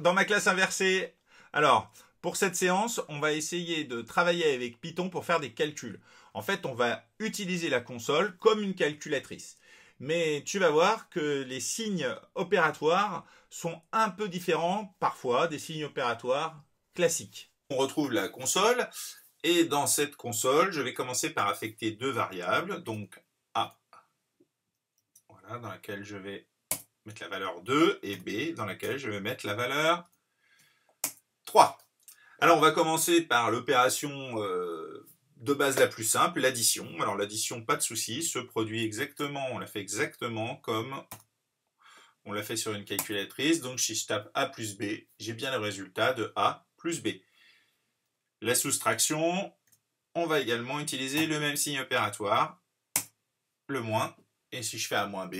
dans ma classe inversée. Alors, pour cette séance, on va essayer de travailler avec Python pour faire des calculs. En fait, on va utiliser la console comme une calculatrice. Mais tu vas voir que les signes opératoires sont un peu différents parfois des signes opératoires classiques. On retrouve la console et dans cette console, je vais commencer par affecter deux variables, donc A, voilà, dans laquelle je vais mettre la valeur 2 et B dans laquelle je vais mettre la valeur 3. Alors on va commencer par l'opération de base la plus simple, l'addition. Alors l'addition, pas de souci, se produit exactement, on la fait exactement comme on l'a fait sur une calculatrice. Donc si je tape A plus B, j'ai bien le résultat de A plus B. La soustraction, on va également utiliser le même signe opératoire, le moins, et si je fais A moins B,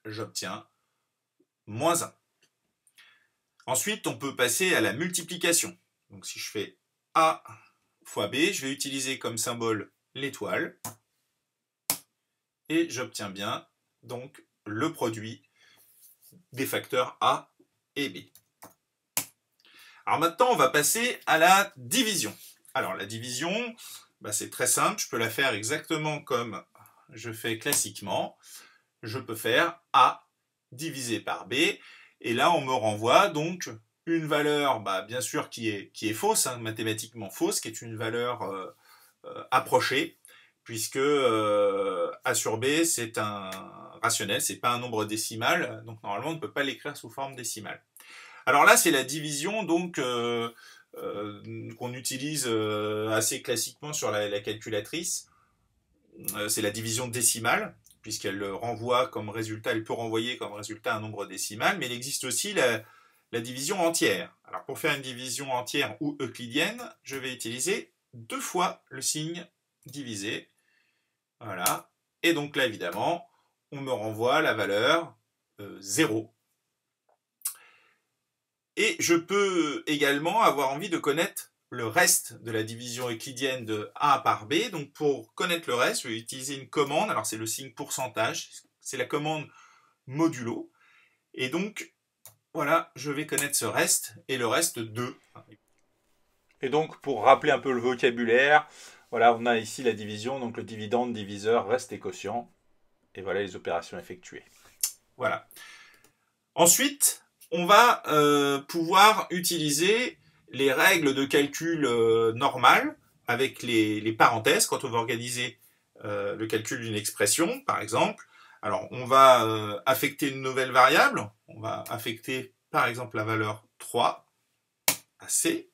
j'obtiens moins 1. Ensuite, on peut passer à la multiplication. Donc si je fais A fois B, je vais utiliser comme symbole l'étoile. Et j'obtiens bien donc le produit des facteurs A et B. Alors maintenant, on va passer à la division. Alors la division, c'est très simple. Je peux la faire exactement comme je fais classiquement. Je peux faire A divisé par B. Et là, on me renvoie donc une valeur, bien sûr, qui est fausse, mathématiquement fausse, qui est une valeur approchée, puisque A sur B, c'est un rationnel, c'est pas un nombre décimal, donc normalement, on ne peut pas l'écrire sous forme décimale. Alors là, c'est la division donc qu'on utilise assez classiquement sur la calculatrice. C'est la division décimale, puisqu'elle renvoie comme résultat, elle peut renvoyer comme résultat un nombre décimal, mais il existe aussi la division entière. Alors pour faire une division entière ou euclidienne, je vais utiliser 2 fois le signe divisé. Voilà. Et donc là, évidemment, on me renvoie la valeur 0. Et je peux également avoir envie de connaître le reste de la division euclidienne de A par B. Donc pour connaître le reste, je vais utiliser une commande. Alors c'est le signe pourcentage, c'est la commande modulo. Et donc, voilà, je vais connaître ce reste et le reste 2. Et donc pour rappeler un peu le vocabulaire, voilà, on a ici la division, donc le dividende, diviseur, reste et quotient. Et voilà les opérations effectuées. Voilà. Ensuite, on va pouvoir utiliser les règles de calcul normales avec les parenthèses quand on va organiser le calcul d'une expression, par exemple. Alors, on va affecter une nouvelle variable. On va affecter, par exemple, la valeur 3 à C.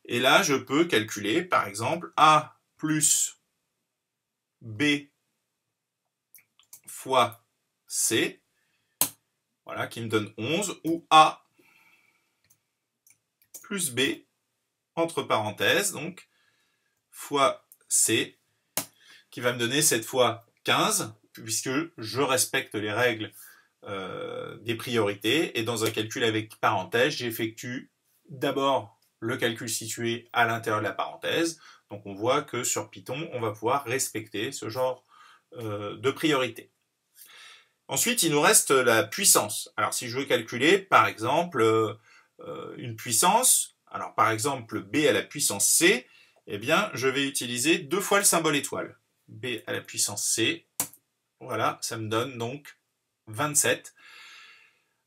Et là, je peux calculer, par exemple, A plus B fois C. Voilà, qui me donne 11, ou A plus B, entre parenthèses, donc, fois C, qui va me donner cette fois 15, puisque je respecte les règles des priorités, et dans un calcul avec parenthèse, j'effectue d'abord le calcul situé à l'intérieur de la parenthèse. Donc on voit que sur Python, on va pouvoir respecter ce genre de priorité. Ensuite, il nous reste la puissance. Alors, si je veux calculer, par exemple, une puissance, alors par exemple B à la puissance C, eh bien, je vais utiliser 2 fois le symbole étoile. B à la puissance C, voilà, ça me donne donc 27.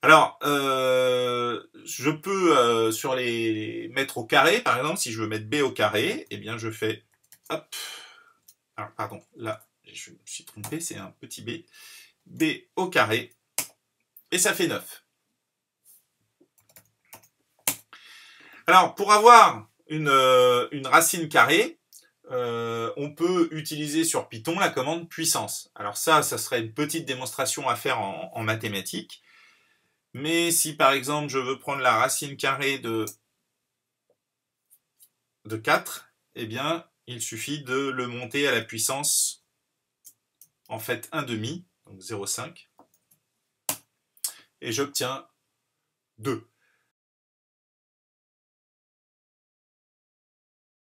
Alors, je peux sur les mettre au carré, par exemple, si je veux mettre B au carré, eh bien, je fais, hop, alors pardon, là, je me suis trompé, c'est un petit b, B au carré, et ça fait 9. Alors, pour avoir une racine carrée, on peut utiliser sur Python la commande puissance. Alors ça serait une petite démonstration à faire en mathématiques. Mais si par exemple je veux prendre la racine carrée de 4, eh bien il suffit de le monter à la puissance en fait 1/2, donc 0,5. Et j'obtiens 2.